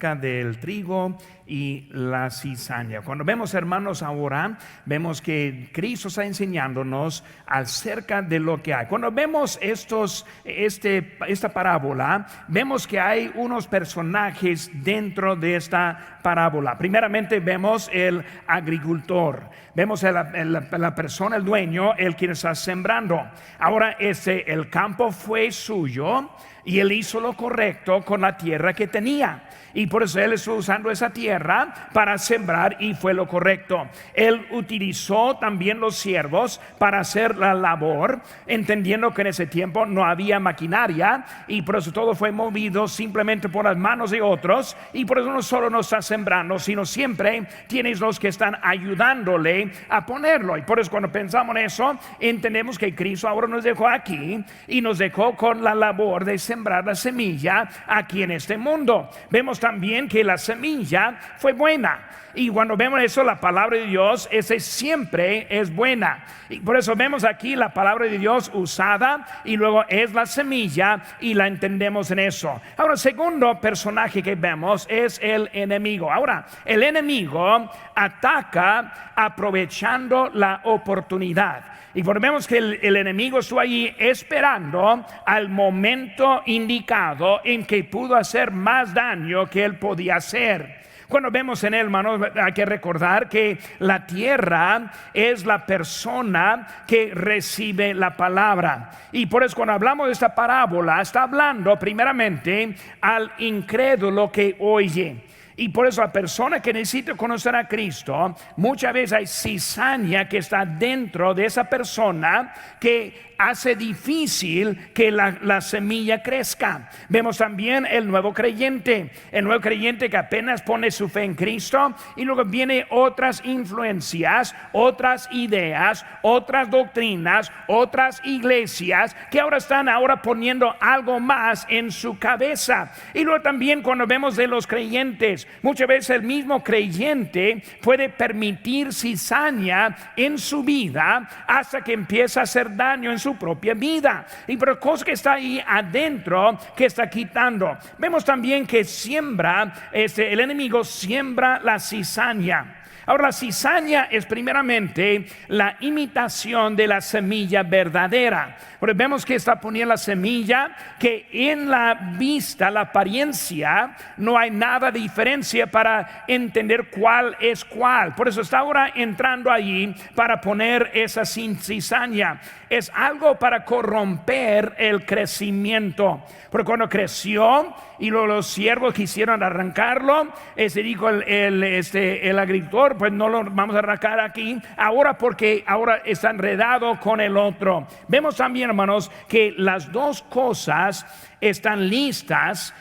acerca del trigo y la cizaña. Cuando vemos, hermanos, ahora vemos que Cristo está enseñándonos acerca de lo que hay. Cuando vemos esta parábola, vemos que hay unos personajes dentro de esta parábola. Primeramente vemos el agricultor, vemos la persona, el dueño, el quien está sembrando. Ahora el campo fue suyo y él hizo lo correcto con la tierra que tenía, y por eso él estuvo usando esa tierra para sembrar, y fue lo correcto. Él utilizó también los siervos para hacer la labor, entendiendo que en ese tiempo no había maquinaria, y por eso todo fue movido simplemente por las manos de otros. Y por eso no solo no está sembrando, sino siempre tienes los que están ayudándole a ponerlo. Y por eso cuando pensamos en eso, entendemos que Cristo ahora nos dejó aquí y nos dejó con la labor de sembrar la semilla aquí en este mundo. Vemos también que la semilla fue buena, y cuando vemos eso, la palabra de Dios siempre es buena, y por eso vemos aquí la palabra de Dios usada, y luego es la semilla, y la entendemos en eso. Ahora, el segundo personaje que vemos es el enemigo. Ahora, el enemigo ataca aprovechando la oportunidad. Y vemos que el enemigo estuvo allí esperando al momento indicado en que pudo hacer más daño que él podía hacer. Cuando vemos en él, hermanos, hay que recordar que la tierra es la persona que recibe la palabra. Y por eso cuando hablamos de esta parábola, está hablando primeramente al incrédulo que oye. Y por eso la persona que necesita conocer a Cristo, muchas veces hay cizaña que está dentro de esa persona que hace difícil que la semilla crezca. Vemos también el nuevo creyente que apenas pone su fe en Cristo, y luego vienen otras influencias, otras ideas, otras doctrinas, otras iglesias que ahora están poniendo algo más en su cabeza. Y luego también cuando vemos de los creyentes, muchas veces el mismo creyente puede permitir cizaña en su vida hasta que empieza a hacer daño en su propia vida, y por cosa que está ahí adentro que está quitando. Vemos también que el enemigo siembra la cizaña. Ahora, la cizaña es primeramente la imitación de la semilla verdadera. Porque vemos que está poniendo la semilla que en la vista, la apariencia, no hay nada de diferencia para entender cuál es cuál. Por eso está ahora entrando allí para poner esa cizaña. Es algo para corromper el crecimiento. Porque cuando creció y los siervos quisieron arrancarlo, dijo el agricultor, pues no lo vamos a arrancar aquí ahora, porque ahora está enredado con el otro. Vemos también, hermanos, que las dos cosas están listas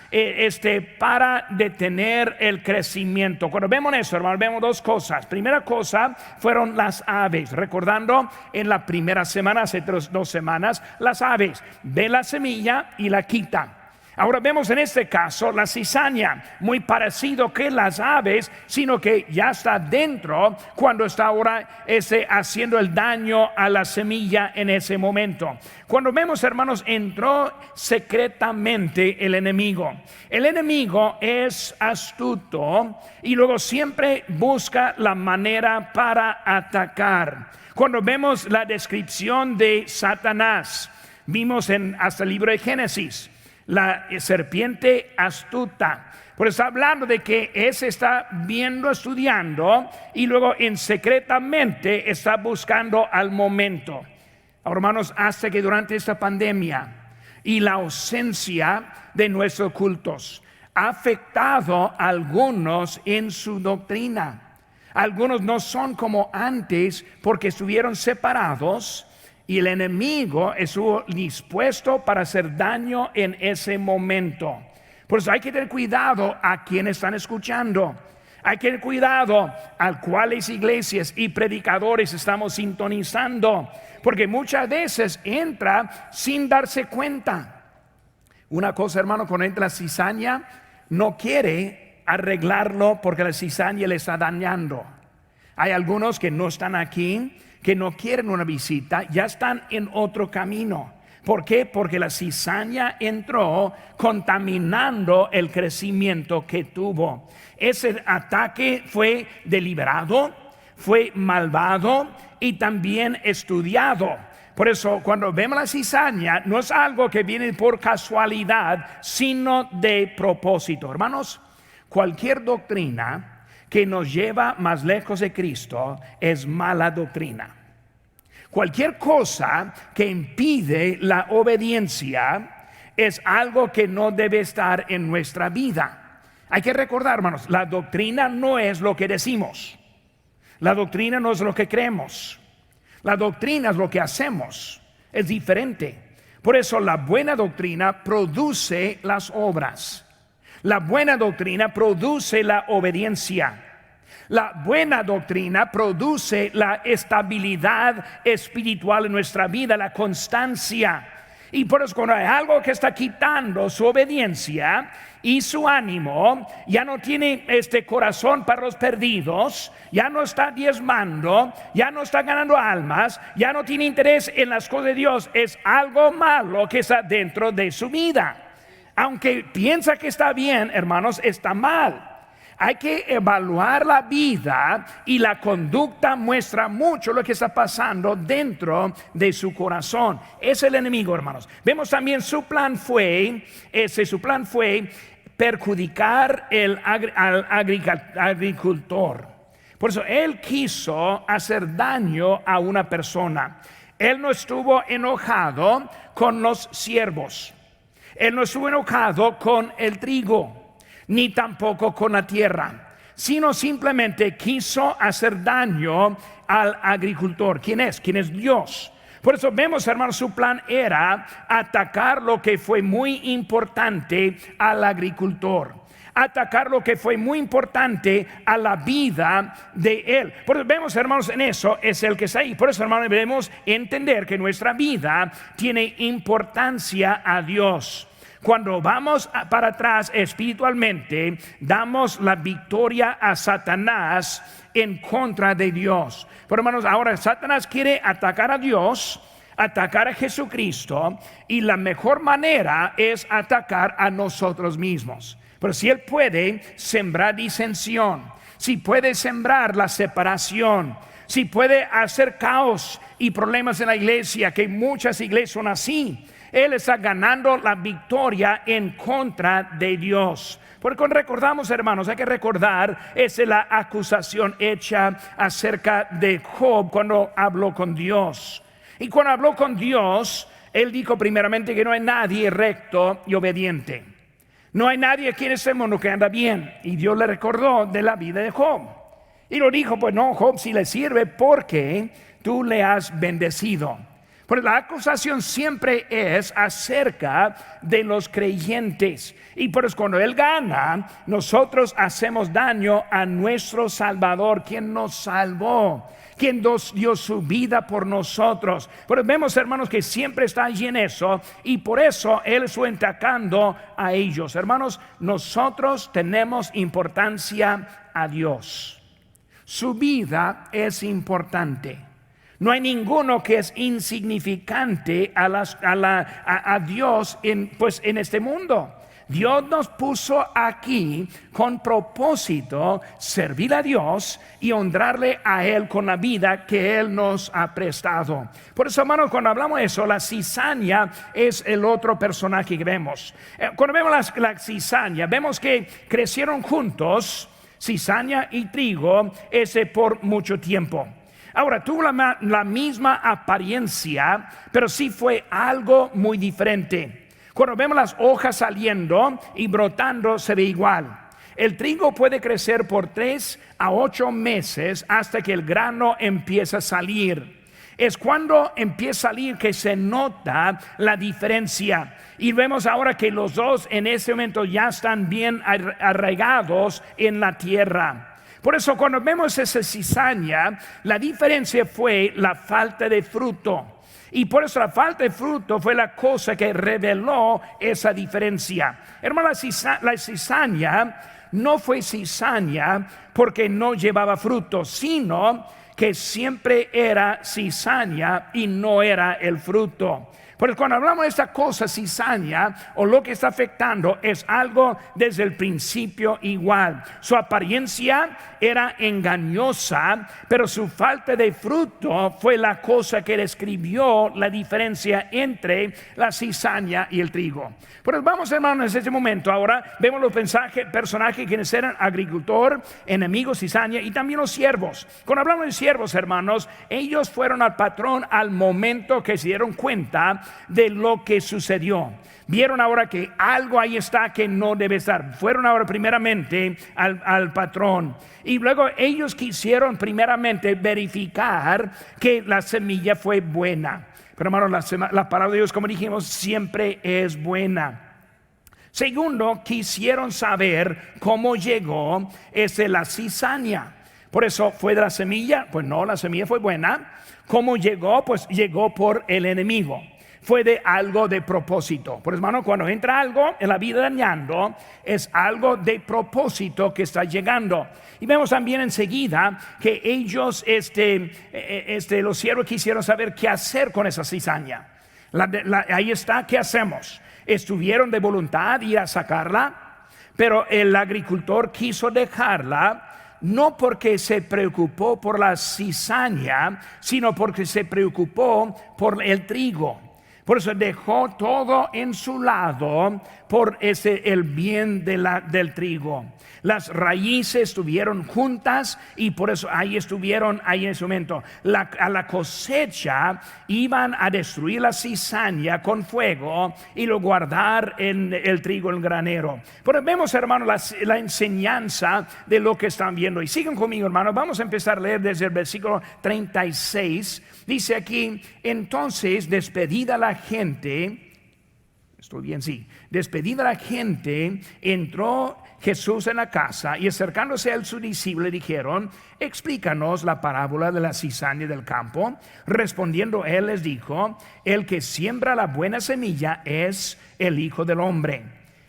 para detener el crecimiento. Cuando vemos eso, hermanos, vemos dos cosas. Primera cosa fueron las aves. Recordando en la primera semana, hace 2 semanas, las aves ven la semilla y la quitan. Ahora vemos en este caso la cizaña, muy parecido que las aves, sino que ya está dentro cuando está ahora haciendo el daño a la semilla en ese momento. Cuando vemos, hermanos, entró secretamente el enemigo. El enemigo es astuto y luego siempre busca la manera para atacar. Cuando vemos la descripción de Satanás, vimos hasta el libro de Génesis, la serpiente astuta. Por eso está hablando de que ese está viendo, estudiando, y luego secretamente está buscando al momento. Ahora, hermanos, hasta que durante esta pandemia y la ausencia de nuestros cultos ha afectado a algunos en su doctrina. Algunos no son como antes porque estuvieron separados, y el enemigo estuvo dispuesto para hacer daño en ese momento. Por eso hay que tener cuidado a quienes están escuchando. Hay que tener cuidado a cuáles iglesias y predicadores estamos sintonizando, porque muchas veces entra sin darse cuenta. Una cosa, hermano, cuando entra la cizaña, no quiere arreglarlo porque la cizaña le está dañando. Hay algunos que no están aquí, que no quieren una visita, ya están en otro camino. ¿Por qué? Porque la cizaña entró contaminando el crecimiento que tuvo. Ese ataque fue deliberado, fue malvado y también estudiado. Por eso cuando vemos la cizaña no es algo que viene por casualidad, sino de propósito. Hermanos, cualquier doctrina que nos lleva más lejos de Cristo es mala doctrina. Cualquier cosa que impide la obediencia es algo que no debe estar en nuestra vida. Hay que recordar, hermanos, la doctrina no es lo que decimos. La doctrina no es lo que creemos. La doctrina es lo que hacemos. Es diferente. Por eso la buena doctrina produce las obras. La buena doctrina produce la obediencia. La buena doctrina produce la estabilidad espiritual en nuestra vida, la constancia. Y por eso cuando hay algo que está quitando su obediencia y su ánimo, ya no tiene este corazón para los perdidos, ya no está diezmando, ya no está ganando almas, ya no tiene interés en las cosas de Dios, es algo malo que está dentro de su vida. Aunque piensa que está bien, hermanos, está mal. Hay que evaluar la vida y la conducta muestra mucho lo que está pasando dentro de su corazón. Es el enemigo, hermanos. Vemos también su plan fue perjudicar al agricultor. Por eso él quiso hacer daño a una persona. Él no estuvo enojado con los siervos. Él no estuvo enojado con el trigo, ni tampoco con la tierra, sino simplemente quiso hacer daño al agricultor. ¿Quién es? ¿Quién es Dios? Por eso vemos, hermanos, su plan era atacar lo que fue muy importante al agricultor, atacar lo que fue muy importante a la vida de él. Por eso vemos, hermanos, en eso es el que está ahí. Por eso, hermanos, debemos entender que nuestra vida tiene importancia a Dios. Cuando vamos para atrás espiritualmente, damos la victoria a Satanás en contra de Dios. Pero hermanos, ahora Satanás quiere atacar a Dios, atacar a Jesucristo, y la mejor manera es atacar a nosotros mismos. Pero si él puede sembrar disensión, si puede sembrar la separación, si puede hacer caos y problemas en la iglesia, que muchas iglesias son así, él está ganando la victoria en contra de Dios. Porque cuando recordamos, hermanos, hay que recordar, es la acusación hecha acerca de Job cuando habló con Dios. Y cuando habló con Dios, él dijo primeramente que no hay nadie recto y obediente. No hay nadie aquí en este mundo que anda bien. Y Dios le recordó de la vida de Job. Y lo dijo, pues no, Job sí le sirve porque tú le has bendecido. Pero la acusación siempre es acerca de los creyentes. Y por eso cuando él gana, nosotros hacemos daño a nuestro Salvador, quien nos salvó, quien dio su vida por nosotros. Pero vemos, hermanos, que siempre está allí en eso, y por eso él está atacando a ellos. Hermanos, nosotros tenemos importancia a Dios. Su vida es importante. No hay ninguno que es insignificante a Dios en este mundo. Dios nos puso aquí con propósito servir a Dios y honrarle a Él con la vida que Él nos ha prestado. Por eso, hermanos, cuando hablamos de eso, la cizaña es el otro personaje que vemos. Cuando vemos la cizaña, vemos que crecieron juntos, cizaña y trigo, por mucho tiempo. Ahora, tuvo la misma apariencia, pero sí fue algo muy diferente. Cuando vemos las hojas saliendo y brotando, se ve igual. El trigo puede crecer por 3 a 8 meses hasta que el grano empieza a salir. Es cuando empieza a salir que se nota la diferencia. Y vemos ahora que los dos en ese momento ya están bien arraigados en la tierra. Por eso cuando vemos esa cizaña, la diferencia fue la falta de fruto. Y por eso la falta de fruto fue la cosa que reveló esa diferencia. Hermano, la cizaña no fue cizaña porque no llevaba fruto, sino que siempre era cizaña y no era el fruto. Porque cuando hablamos de esta cosa, cizaña, o lo que está afectando, es algo desde el principio igual. Su apariencia era engañosa, pero su falta de fruto fue la cosa que describió la diferencia entre la cizaña y el trigo. Pero vamos, hermanos, en este momento ahora vemos los personajes quienes eran agricultor, enemigo, cizaña, y también los siervos. Cuando hablamos de siervos, hermanos, ellos fueron al patrón al momento que se dieron cuenta de lo que sucedió. Vieron ahora que algo ahí está que no debe estar. Fueron ahora primeramente al patrón, y luego ellos quisieron primeramente verificar que la semilla fue buena. Pero hermanos, la palabra de Dios, como dijimos, siempre es buena. Segundo, quisieron saber cómo llegó la cizaña. Por eso fue de la semilla. Pues no, la semilla fue buena. ¿Cómo llegó? Pues llegó por el enemigo. Fue de algo de propósito. Por eso, hermano, cuando entra algo en la vida dañando, es algo de propósito que está llegando. Y vemos también enseguida que ellos, los siervos quisieron saber qué hacer con esa cizaña. Ahí está, ¿qué hacemos? Estuvieron de voluntad ir a sacarla, pero el agricultor quiso dejarla. No porque se preocupó por la cizaña, sino porque se preocupó por el trigo. Por eso dejó todo en su lado por el bien del trigo. Las raíces estuvieron juntas y por eso ahí estuvieron ahí en ese momento. A la cosecha iban a destruir la cizaña con fuego y lo guardar en el trigo en el granero. Pero vemos, hermanos, la enseñanza de lo que están viendo. Y sigan conmigo, hermanos. Vamos a empezar a leer desde el versículo 36. Dice aquí: entonces, despedida la gente, estoy bien, sí, despedida la gente, entró Jesús en la casa, y acercándose a sus discípulos le dijeron: explícanos la parábola de la cizaña del campo. Respondiendo él les dijo: el que siembra la buena semilla es el Hijo del Hombre.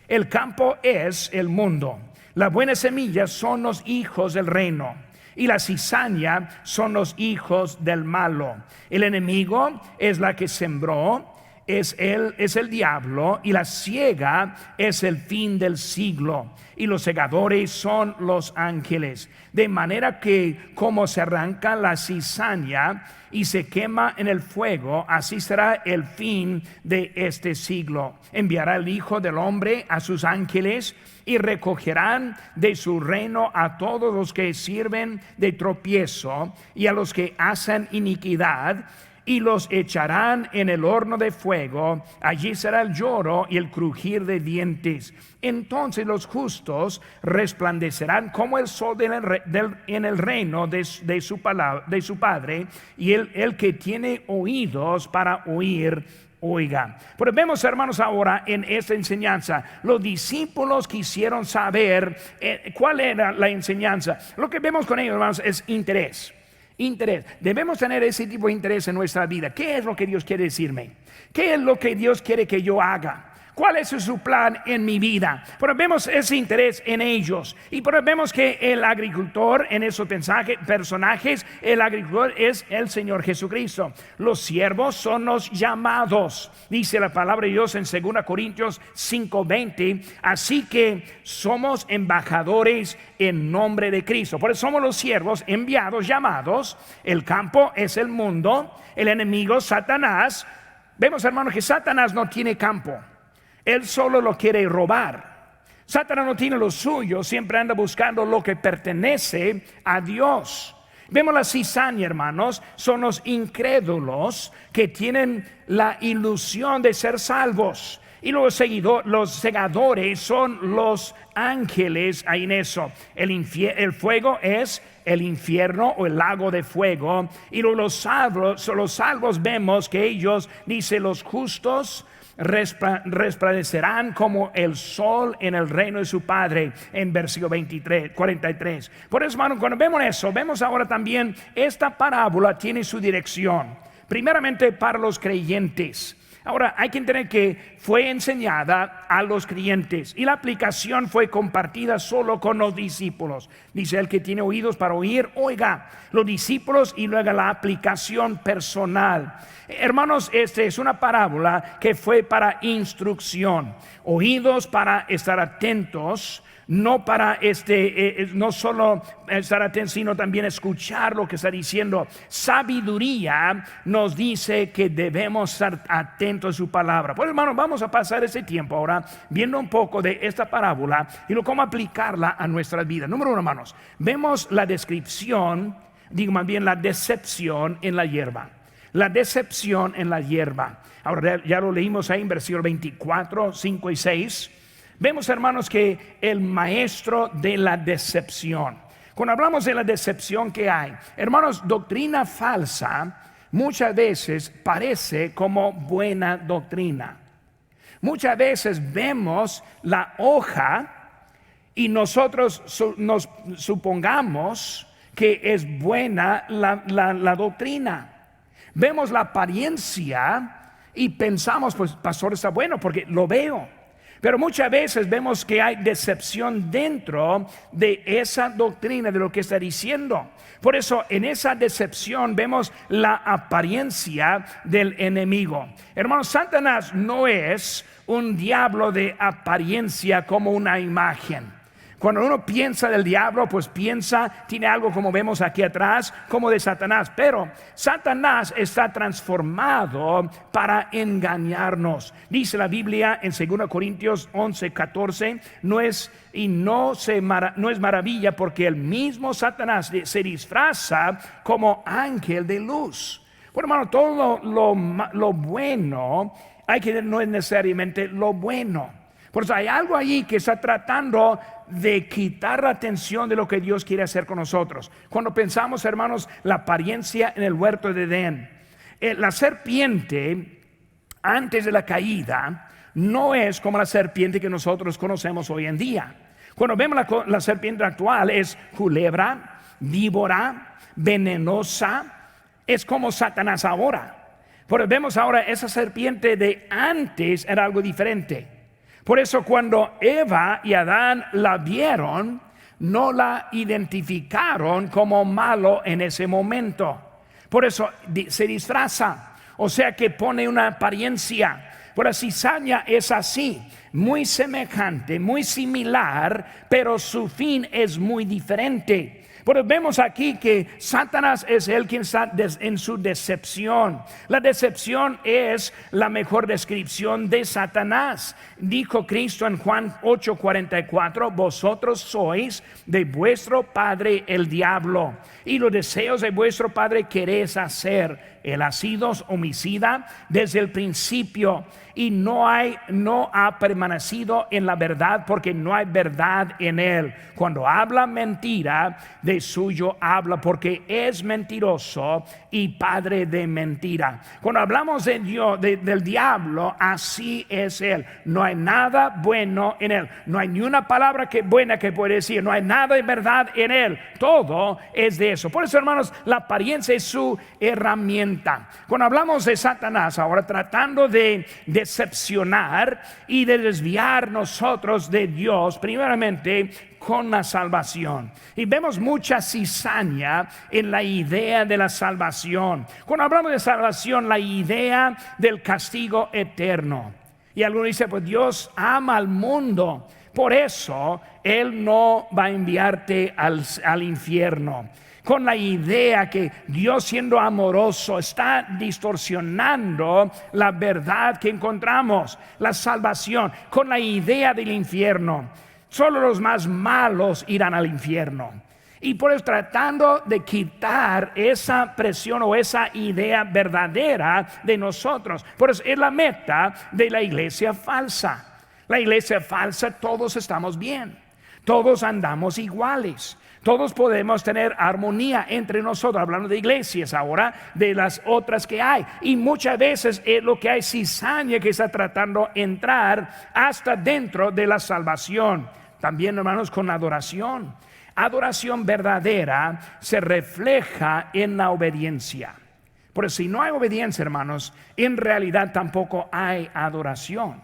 El campo es el mundo. La buena semilla son los hijos del reino, y la cizaña son los hijos del malo. El enemigo es la que sembró, es el diablo, y la siega es el fin del siglo, y los segadores son los ángeles. De manera que como se arranca la cizaña y se quema en el fuego, así será el fin de este siglo. Enviará el Hijo del Hombre a sus ángeles, y recogerán de su reino a todos los que sirven de tropiezo y a los que hacen iniquidad, y los echarán en el horno de fuego. Allí será el lloro y el crujir de dientes. Entonces los justos resplandecerán como el sol en el reino de su Padre. Y el que tiene oídos para oír, oiga. Pero vemos, hermanos, ahora en esta enseñanza, los discípulos quisieron saber cuál era la enseñanza. Lo que vemos con ellos, hermanos, es interés. Debemos tener ese tipo de interés en nuestra vida. ¿Qué es lo que Dios quiere decirme? ¿Qué es lo que Dios quiere que yo haga? ¿Cuál es su plan en mi vida? Pero vemos ese interés en ellos. Y pero vemos que el agricultor, en esos personajes, el agricultor es el Señor Jesucristo. Los siervos son los llamados. Dice la palabra de Dios en 2 Corintios 5:20. Así que somos embajadores en nombre de Cristo. Por eso somos los siervos enviados, llamados. El campo es el mundo. El enemigo, Satanás. Vemos, hermanos, que Satanás no tiene campo. Él solo lo quiere robar. Satanás no tiene lo suyo, siempre anda buscando lo que pertenece a Dios. Vemos la cizaña, hermanos, son los incrédulos que tienen la ilusión de ser salvos. Y los segadores son los ángeles ahí en eso. El fuego es el infierno o el lago de fuego. Y los salvos vemos que ellos, dice, los justos resplandecerán como el sol en el reino de su Padre, en versículo 43. Por eso, hermano, cuando vemos eso, vemos ahora también esta parábola tiene su dirección. Primeramente para los creyentes. Ahora, hay que entender que fue enseñada a los creyentes y la aplicación fue compartida solo con los discípulos. Dice: el que tiene oídos para oír, oiga. Los discípulos y luego la aplicación personal. Hermanos, esta es una parábola que fue para instrucción. Oídos para estar atentos. No para no solo estar atentos, sino también escuchar lo que está diciendo. Sabiduría nos dice que debemos estar atentos a su palabra. Pues hermanos, vamos a pasar ese tiempo ahora viendo un poco de esta parábola y cómo aplicarla a nuestras vidas. Número uno, hermanos, vemos la descripción, digo más bien la decepción en la hierba. La decepción en la hierba. Ahora ya lo leímos ahí en versículo 24, 5 y 6. Vemos, hermanos, que el maestro de la decepción. Cuando hablamos de la decepción que hay, hermanos, doctrina falsa muchas veces parece como buena doctrina. Muchas veces vemos la hoja y nosotros nos supongamos que es buena la doctrina. Vemos la apariencia y pensamos, pues pastor está bueno porque lo veo. Pero muchas veces vemos que hay decepción dentro de esa doctrina, de lo que está diciendo. Por eso en esa decepción vemos la apariencia del enemigo. Hermanos, Satanás no es un diablo de apariencia como una imagen. Cuando uno piensa del diablo, pues tiene algo como vemos aquí atrás, como de Satanás. Pero Satanás está transformado para engañarnos. Dice la Biblia en 2 Corintios 11:14, no es maravilla porque el mismo Satanás se disfraza como ángel de luz. Bueno, hermano, todo lo bueno no es necesariamente lo bueno. Por eso hay algo allí que está tratando de quitar la atención de lo que Dios quiere hacer con nosotros. Cuando pensamos, hermanos, la apariencia en el huerto de Edén, la serpiente antes de la caída no es como la serpiente que nosotros conocemos hoy en día. Cuando vemos la serpiente actual es culebra, víbora, venenosa, es como Satanás ahora. Pero vemos ahora esa serpiente de antes era algo diferente. Por eso cuando Eva y Adán la vieron, no la identificaron como malo en ese momento. Por eso se disfraza, o sea que pone una apariencia. Por la cizaña es así, muy semejante, muy similar, pero su fin es muy diferente. Pero vemos aquí que Satanás es el quien está en su decepción. La decepción es la mejor descripción de Satanás. Dijo Cristo en Juan 8:44, vosotros sois de vuestro padre el diablo, y los deseos de vuestro padre queréis hacer. Él ha sido homicida desde el principio y no ha permanecido en la verdad porque no hay verdad en él. Cuando habla mentira, de suyo habla porque es mentiroso y padre de mentira. Cuando hablamos de Dios, del diablo, así es él. No hay nada bueno en él. No hay ni una palabra buena que puede decir. No hay nada de verdad en él. Todo es de eso. Por eso, hermanos, la apariencia es su herramienta. Cuando hablamos de Satanás ahora tratando de decepcionar y de desviar nosotros de Dios, primeramente con la salvación. Y vemos mucha cizaña en la idea de la salvación. Cuando hablamos de salvación, la idea del castigo eterno. Y algunos dicen, pues Dios ama al mundo, por eso Él no va a enviarte al infierno. Con la idea que Dios, siendo amoroso, está distorsionando la verdad que encontramos, la salvación, con la idea del infierno. Solo los más malos irán al infierno. Y por eso tratando de quitar esa presión o esa idea verdadera de nosotros. Por eso es la meta de la iglesia falsa. La iglesia falsa, todos estamos bien, todos andamos iguales. Todos podemos tener armonía entre nosotros, hablando de iglesias ahora, de las otras que hay. Y muchas veces es lo que hay cizaña que está tratando de entrar hasta dentro de la salvación. También, hermanos, con la adoración. Adoración verdadera se refleja en la obediencia. Porque si no hay obediencia, hermanos, en realidad tampoco hay adoración.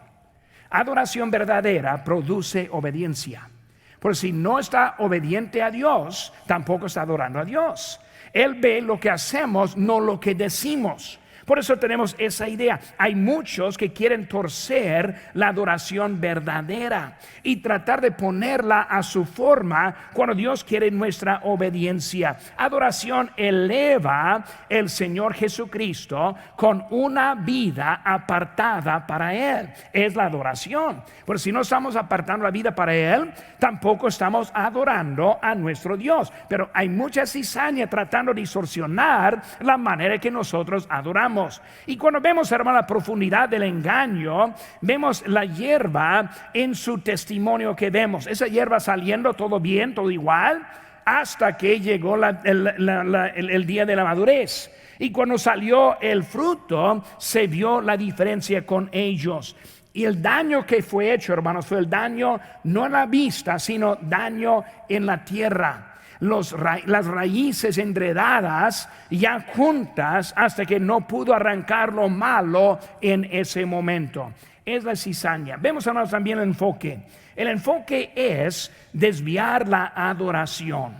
Adoración verdadera produce obediencia. Porque si no está obediente a Dios, tampoco está adorando a Dios. Él ve lo que hacemos, no lo que decimos. Por eso tenemos esa idea. Hay muchos que quieren torcer la adoración verdadera y tratar de ponerla a su forma cuando Dios quiere nuestra obediencia. Adoración eleva el Señor Jesucristo con una vida apartada para Él. Es la adoración. Porque si no estamos apartando la vida para Él, tampoco estamos adorando a nuestro Dios. Pero hay mucha cizaña tratando de distorsionar la manera que nosotros adoramos. Y cuando vemos, hermano, la profundidad del engaño, vemos la hierba en su testimonio que vemos. Esa hierba saliendo todo bien, todo igual, hasta que llegó el día de la madurez. Y cuando salió el fruto, se vio la diferencia con ellos. Y el daño que fue hecho, hermanos, fue el daño no en la vista, sino daño en la tierra. Las raíces enredadas ya juntas hasta que no pudo arrancar lo malo en ese momento. Es la cizaña. Vemos, hermanos, también el enfoque. El enfoque es desviar la adoración.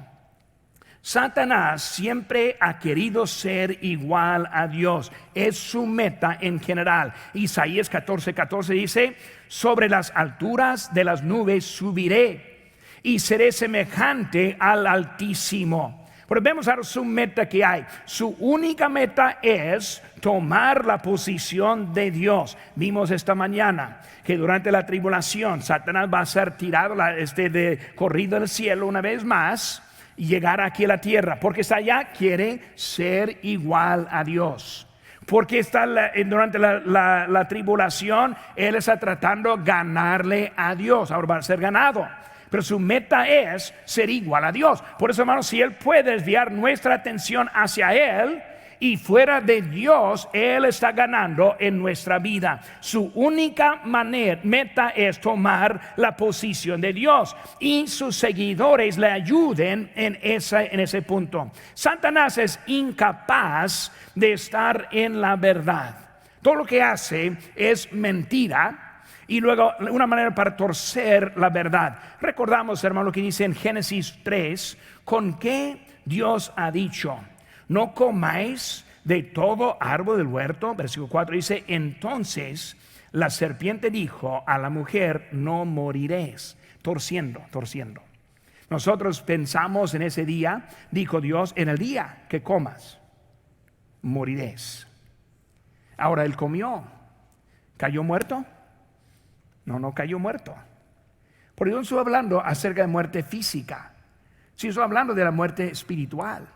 Satanás siempre ha querido ser igual a Dios. Es su meta en general. Isaías 14:14 dice: sobre las alturas de las nubes subiré y seré semejante al Altísimo. Pero vemos ahora su meta que hay. Su única meta es tomar la posición de Dios. Vimos esta mañana que durante la tribulación Satanás va a ser tirado corrido del cielo una vez más y llegar aquí a la tierra, porque está allá, quiere ser igual a Dios. Porque durante la tribulación él está tratando de ganarle a Dios. Ahora va a ser ganado, pero su meta es ser igual a Dios. Por eso, hermanos, si Él puede desviar nuestra atención hacia Él y fuera de Dios, Él está ganando en nuestra vida. Su única meta es tomar la posición de Dios, y sus seguidores le ayuden en ese punto. Satanás es incapaz de estar en la verdad. Todo lo que hace es mentira. Y luego una manera para torcer la verdad. Recordamos, hermano, lo que dice en Génesis 3, con que Dios ha dicho: no comáis de todo árbol del huerto. Versículo 4 dice: entonces la serpiente dijo a la mujer: no moriréis. Torciendo. Nosotros pensamos en ese día, dijo Dios: en el día que comas, moriréis. Ahora él comió, ¿cayó muerto? No cayó muerto. Porque yo no estoy hablando acerca de muerte física, sino estoy hablando de la muerte espiritual.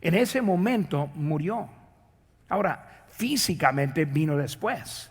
En ese momento murió. Ahora, físicamente vino después.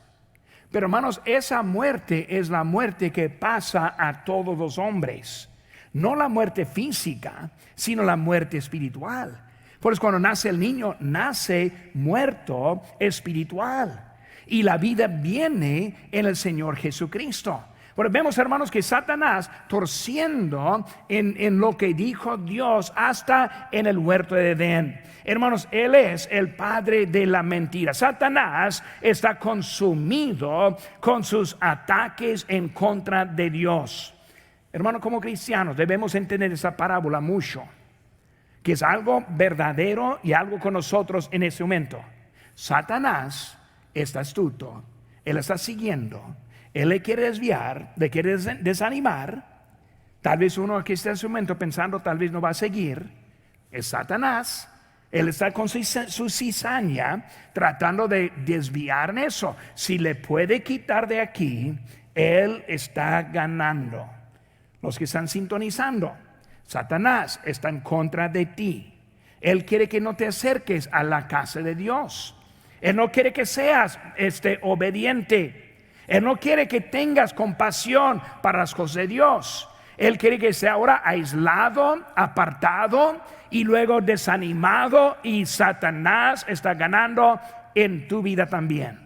Pero, hermanos, esa muerte es la muerte que pasa a todos los hombres. No la muerte física, sino la muerte espiritual. Por eso cuando nace el niño, nace muerto espiritual. Y la vida viene en el Señor Jesucristo. Bueno, vemos, hermanos, que Satanás, torciendo en lo que dijo Dios hasta en el huerto de Edén. Hermanos, él es el padre de la mentira. Satanás está consumido con sus ataques en contra de Dios. Hermanos, como cristianos debemos entender esa parábola mucho, que es algo verdadero y algo con nosotros en ese momento. Satanás está astuto, él está siguiendo, él le quiere desviar, le quiere desanimar. Tal vez uno que está en su momento pensando tal vez no va a seguir. Es Satanás. Él está con su cizaña tratando de desviar en eso. Si le puede quitar de aquí, él está ganando. Los que están sintonizando, Satanás está en contra de ti. Él quiere que no te acerques a la casa de Dios. Él no quiere que seas obediente. Él no quiere que tengas compasión para las cosas de Dios. Él quiere que sea ahora aislado, apartado y luego desanimado, y Satanás está ganando en tu vida también.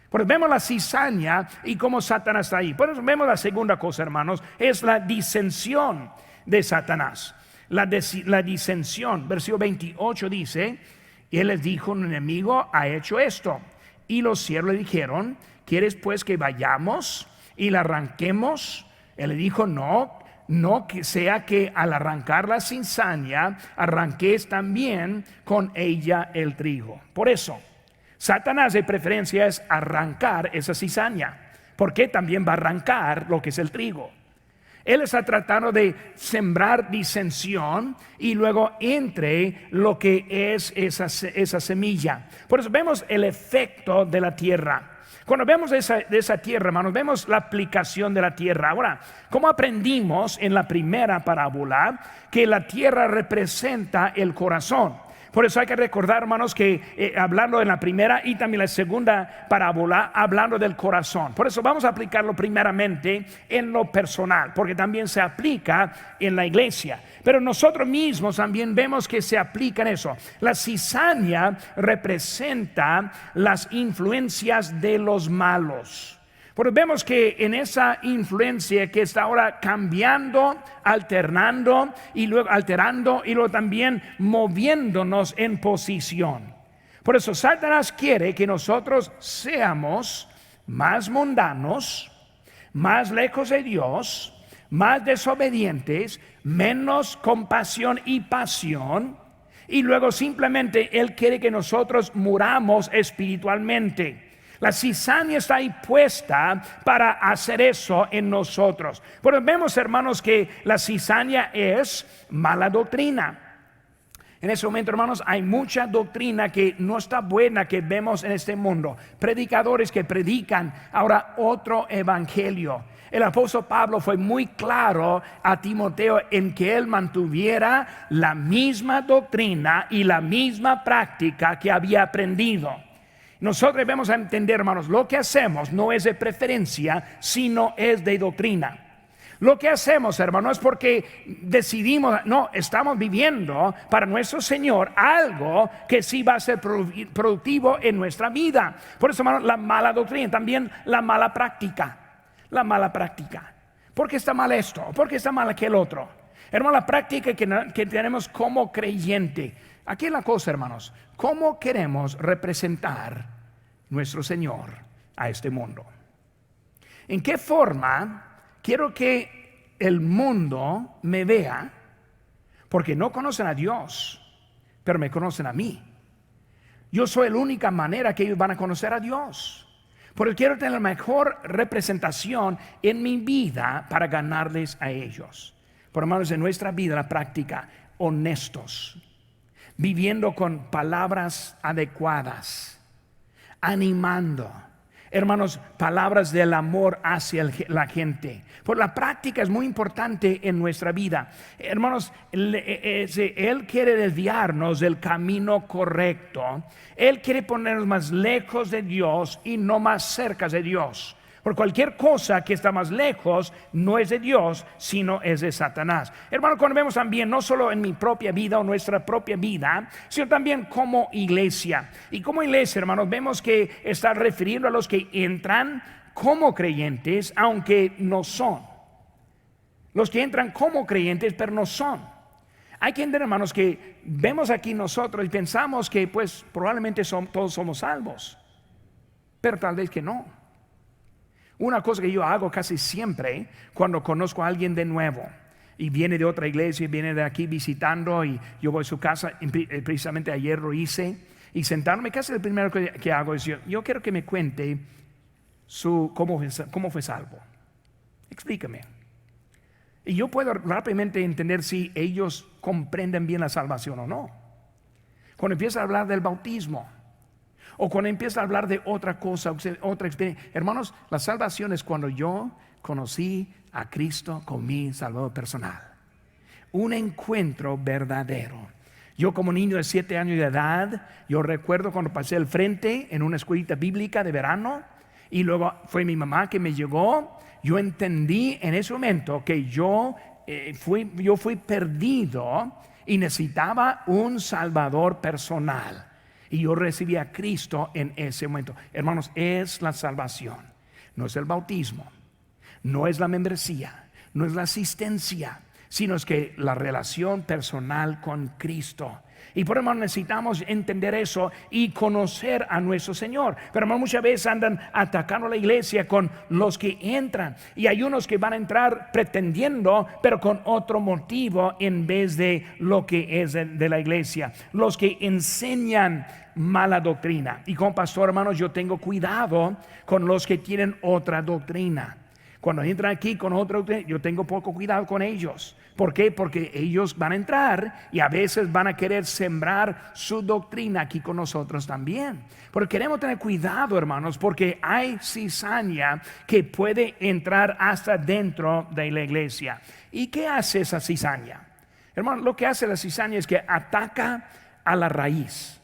Porque vemos la cizaña y cómo Satanás está ahí. Por eso vemos la segunda cosa, hermanos, es la disensión de Satanás. La disensión, versículo 28 dice: Y él les dijo: un enemigo ha hecho esto. Y los siervos le dijeron: ¿quieres pues que vayamos y la arranquemos? Él le dijo: no que sea que al arrancar la cizaña arranques también con ella el trigo. Por eso Satanás de preferencia es arrancar esa cizaña, porque también va a arrancar lo que es el trigo. Él está tratando de sembrar disensión y luego entre lo que es esa semilla. Por eso vemos el efecto de la tierra. Cuando vemos de esa tierra, hermanos, vemos la aplicación de la tierra. Ahora, ¿cómo aprendimos en la primera parábola que la tierra representa el corazón? Por eso hay que recordar, hermanos, que hablando en la primera y también la segunda parábola, hablando del corazón. Por eso vamos a aplicarlo primeramente en lo personal, porque también se aplica en la iglesia. Pero nosotros mismos también vemos que se aplica en eso. La cizaña representa las influencias de los malos. Porque vemos que en esa influencia que está ahora cambiando, alterando y luego alterando y luego también moviéndonos en posición. Por eso Satanás quiere que nosotros seamos más mundanos, más lejos de Dios, más desobedientes, menos compasión y pasión. Y luego simplemente Él quiere que nosotros muramos espiritualmente. La cizaña está ahí puesta para hacer eso en nosotros. Pero vemos, hermanos, que la cizaña es mala doctrina. En ese momento, hermanos, hay mucha doctrina que no está buena que vemos en este mundo. Predicadores que predican ahora otro evangelio. El apóstol Pablo fue muy claro a Timoteo en que él mantuviera la misma doctrina y la misma práctica que había aprendido. Nosotros debemos entender, hermanos, lo que hacemos no es de preferencia, sino es de doctrina. Lo que hacemos, hermanos, es porque decidimos, no, estamos viviendo para nuestro Señor algo que sí va a ser productivo en nuestra vida. Por eso, hermanos, la mala doctrina, también la mala práctica. La mala práctica. ¿Por qué está mal esto? ¿Por qué está mal aquel otro? Hermano, la práctica que tenemos como creyente. Aquí es la cosa, hermanos. ¿Cómo queremos representar nuestro Señor a este mundo? ¿En qué forma quiero que el mundo me vea? Porque no conocen a Dios, pero me conocen a mí. Yo soy la única manera que ellos van a conocer a Dios. Porque quiero tener la mejor representación en mi vida para ganarles a ellos. Por hermanos, en nuestra vida, la práctica, honestos, viviendo con palabras adecuadas, animando, hermanos, palabras del amor hacia la gente. Por la práctica es muy importante en nuestra vida. Hermanos, Él quiere desviarnos del camino correcto. Él quiere ponernos más lejos de Dios y no más cerca de Dios. Por cualquier cosa que está más lejos no es de Dios, sino es de Satanás. Hermano, cuando vemos también, no solo en mi propia vida o nuestra propia vida, sino también como iglesia. Y como iglesia, hermanos, vemos que está refiriendo a los que entran como creyentes, aunque no son. Los que entran como creyentes, pero no son. Hay que entender, hermanos, que vemos aquí nosotros y pensamos que pues probablemente todos somos salvos, pero tal vez que no. Una cosa que yo hago casi siempre cuando conozco a alguien de nuevo y viene de otra iglesia, viene de aquí visitando y yo voy a su casa, precisamente ayer lo hice, y sentarme, casi lo primero que hago es yo quiero que me cuente cómo fue salvo. Explícame. Y yo puedo rápidamente entender si ellos comprenden bien la salvación o no. Cuando empieza a hablar del bautismo, o cuando empieza a hablar de otra cosa, otra experiencia. Hermanos, la salvación es cuando yo conocí a Cristo como mi Salvador personal. Un encuentro verdadero. Yo como niño de 7 años de edad, yo recuerdo cuando pasé al frente en una escuelita bíblica de verano, y luego fue mi mamá que me llevó. Yo entendí en ese momento que yo fui perdido y necesitaba un Salvador personal. Y yo recibí a Cristo en ese momento. Hermanos, es la salvación. No es el bautismo, no es la membresía, no es la asistencia, sino es que la relación personal con Cristo. Y por eso necesitamos entender eso y conocer a nuestro Señor. Pero muchas veces andan atacando a la iglesia con los que entran. Y hay unos que van a entrar pretendiendo, pero con otro motivo en vez de lo que es de la iglesia. Los que enseñan mala doctrina. Y como pastor, hermanos, yo tengo cuidado con los que tienen otra doctrina. Cuando entran aquí con otro, yo tengo poco cuidado con ellos. ¿Por qué? Porque ellos van a entrar y a veces van a querer sembrar su doctrina aquí con nosotros también. Pero queremos tener cuidado, hermanos, porque hay cizaña que puede entrar hasta dentro de la iglesia. ¿Y qué hace esa cizaña? Hermanos, lo que hace la cizaña es que ataca a la raíz.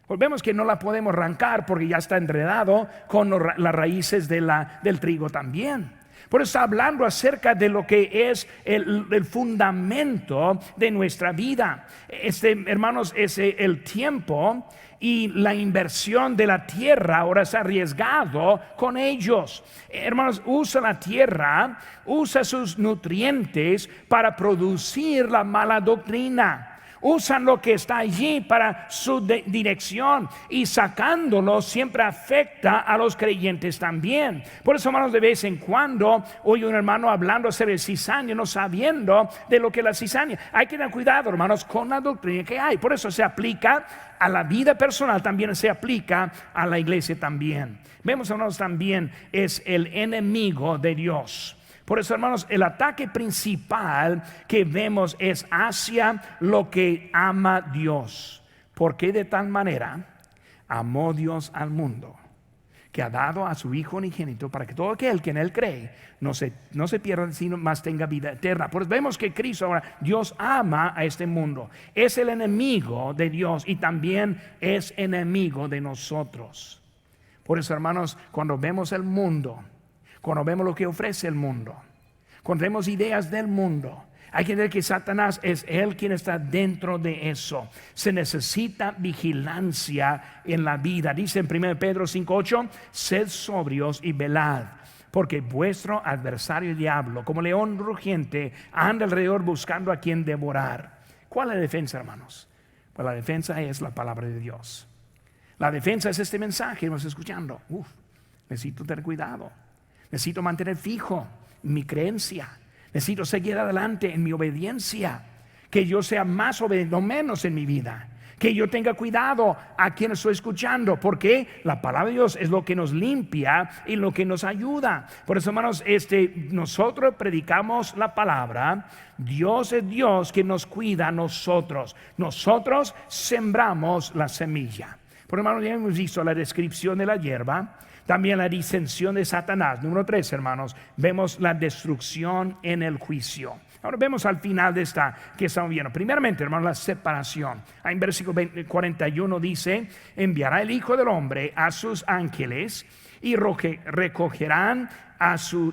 Pues vemos que no la podemos arrancar porque ya está enredado con las raíces del trigo también. Por eso está hablando acerca de lo que es el fundamento de nuestra vida. Hermanos, es el tiempo y la inversión de la tierra. Ahora está arriesgado con ellos. Hermanos, usa la tierra, usa sus nutrientes para producir la mala doctrina. Usan lo que está allí para su dirección, y sacándolo siempre afecta a los creyentes también. Por eso, hermanos, de vez en cuando oye un hermano hablando sobre cizaña, no sabiendo de lo que es la cizaña. Hay que tener cuidado, hermanos, con la doctrina que hay. Por eso se aplica a la vida personal, también se aplica a la iglesia también. Vemos, hermanos, también es el enemigo de Dios. Por eso, hermanos, el ataque principal que vemos es hacia lo que ama Dios. Porque de tal manera amó Dios al mundo, que ha dado a su Hijo unigénito, para que todo aquel que en Él cree no se pierda, sino más tenga vida eterna. Por eso vemos que Cristo, ahora, Dios ama a este mundo. Es el enemigo de Dios y también es enemigo de nosotros. Por eso, hermanos, cuando vemos el mundo, cuando vemos lo que ofrece el mundo, cuando vemos ideas del mundo, hay que entender que Satanás es él quien está dentro de eso. Se necesita vigilancia en la vida. Dice en 1 Pedro 5:8: sed sobrios y velad, porque vuestro adversario el diablo, como león rugiente, anda alrededor buscando a quien devorar. ¿Cuál es la defensa, hermanos? Pues la defensa es la palabra de Dios. La defensa es este mensaje que estamos escuchando. Necesito tener cuidado. Necesito mantener fijo mi creencia. Necesito seguir adelante en mi obediencia. Que yo sea más obediente, no menos en mi vida. Que yo tenga cuidado a quien estoy escuchando. Porque la palabra de Dios es lo que nos limpia y lo que nos ayuda. Por eso, hermanos, nosotros predicamos la palabra. Dios es Dios que nos cuida a nosotros. Nosotros sembramos la semilla. Por hermanos, ya hemos visto la descripción de la hierba. También la disensión de Satanás. Número 3, hermanos, vemos la destrucción en el juicio. Ahora vemos al final de esta que estamos viendo. Primeramente, hermanos, la separación. En versículo 41 dice: enviará el Hijo del Hombre a sus ángeles y recogerán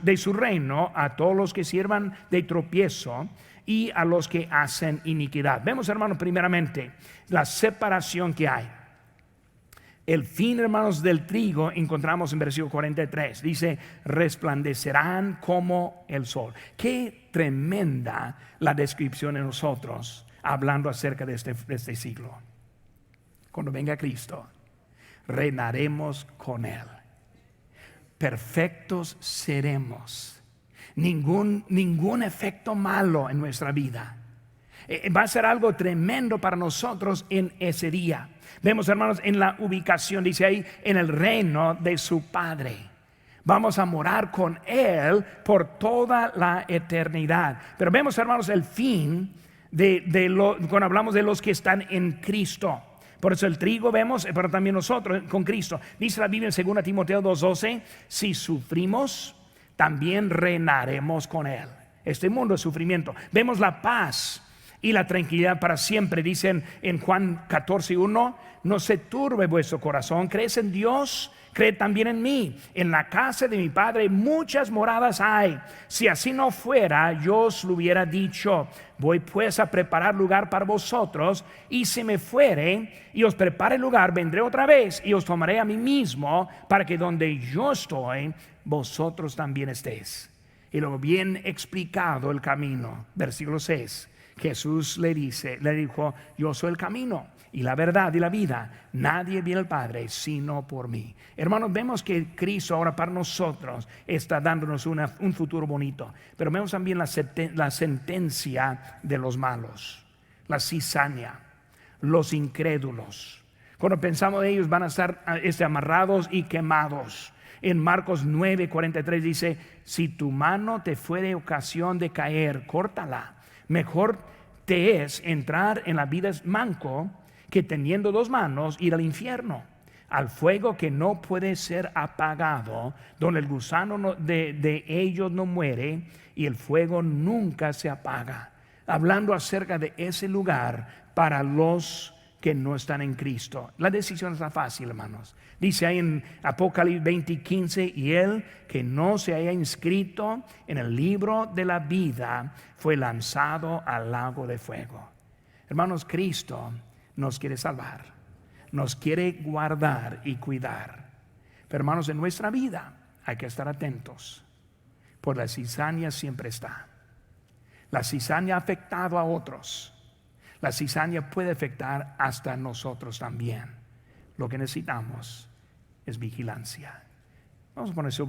de su reino a todos los que sirvan de tropiezo y a los que hacen iniquidad. Vemos, hermanos, primeramente la separación que hay. El fin, hermanos, del trigo encontramos en versículo 43. Dice: resplandecerán como el sol. Qué tremenda la descripción de nosotros, hablando acerca de este siglo. Cuando venga Cristo, reinaremos con Él. Perfectos seremos. Ningún efecto malo en nuestra vida. Va a ser algo tremendo para nosotros en ese día. Vemos, hermanos, en la ubicación, dice ahí, en el reino de su Padre. Vamos a morar con Él por toda la eternidad. Pero vemos, hermanos, el fin cuando hablamos de los que están en Cristo. Por eso el trigo vemos, pero también nosotros con Cristo. Dice la Biblia en 2 Timoteo 2:12: si sufrimos, también reinaremos con Él. Este mundo es sufrimiento. Vemos la paz y la tranquilidad para siempre. Dicen en Juan 14:1: no se turbe vuestro corazón, crees en Dios, creed también en mí. En la casa de mi Padre muchas moradas hay. Si así no fuera, yo os lo hubiera dicho. Voy pues a preparar lugar para vosotros, y si me fuere y os prepare lugar, vendré otra vez y os tomaré a mí mismo, para que donde yo estoy, vosotros también estéis. Y luego bien explicado el camino. Versículo 6. Jesús le dijo, yo soy el camino y la verdad y la vida. Nadie viene al Padre sino por mí. Hermanos, vemos que Cristo ahora para nosotros está dándonos un futuro bonito. Pero vemos también la sentencia de los malos, la cizaña, los incrédulos. Cuando pensamos de ellos van a estar amarrados y quemados. En Marcos 9:43 dice, si tu mano te fuere ocasión de caer, córtala. Mejor te es entrar en la vida manco que teniendo dos manos ir al infierno, al fuego que no puede ser apagado, donde el gusano de ellos no muere y el fuego nunca se apaga. Hablando acerca de ese lugar para los que no están en Cristo. La decisión está fácil, hermanos. Dice ahí en Apocalipsis 20:15, y el que no se haya inscrito en el libro de la vida fue lanzado al lago de fuego. Hermanos, Cristo nos quiere salvar, nos quiere guardar y cuidar. Pero hermanos, en nuestra vida hay que estar atentos, por la cizaña siempre está. La cizaña ha afectado a otros. La cizaña puede afectar hasta nosotros también. Lo que necesitamos es vigilancia. Vamos a poner su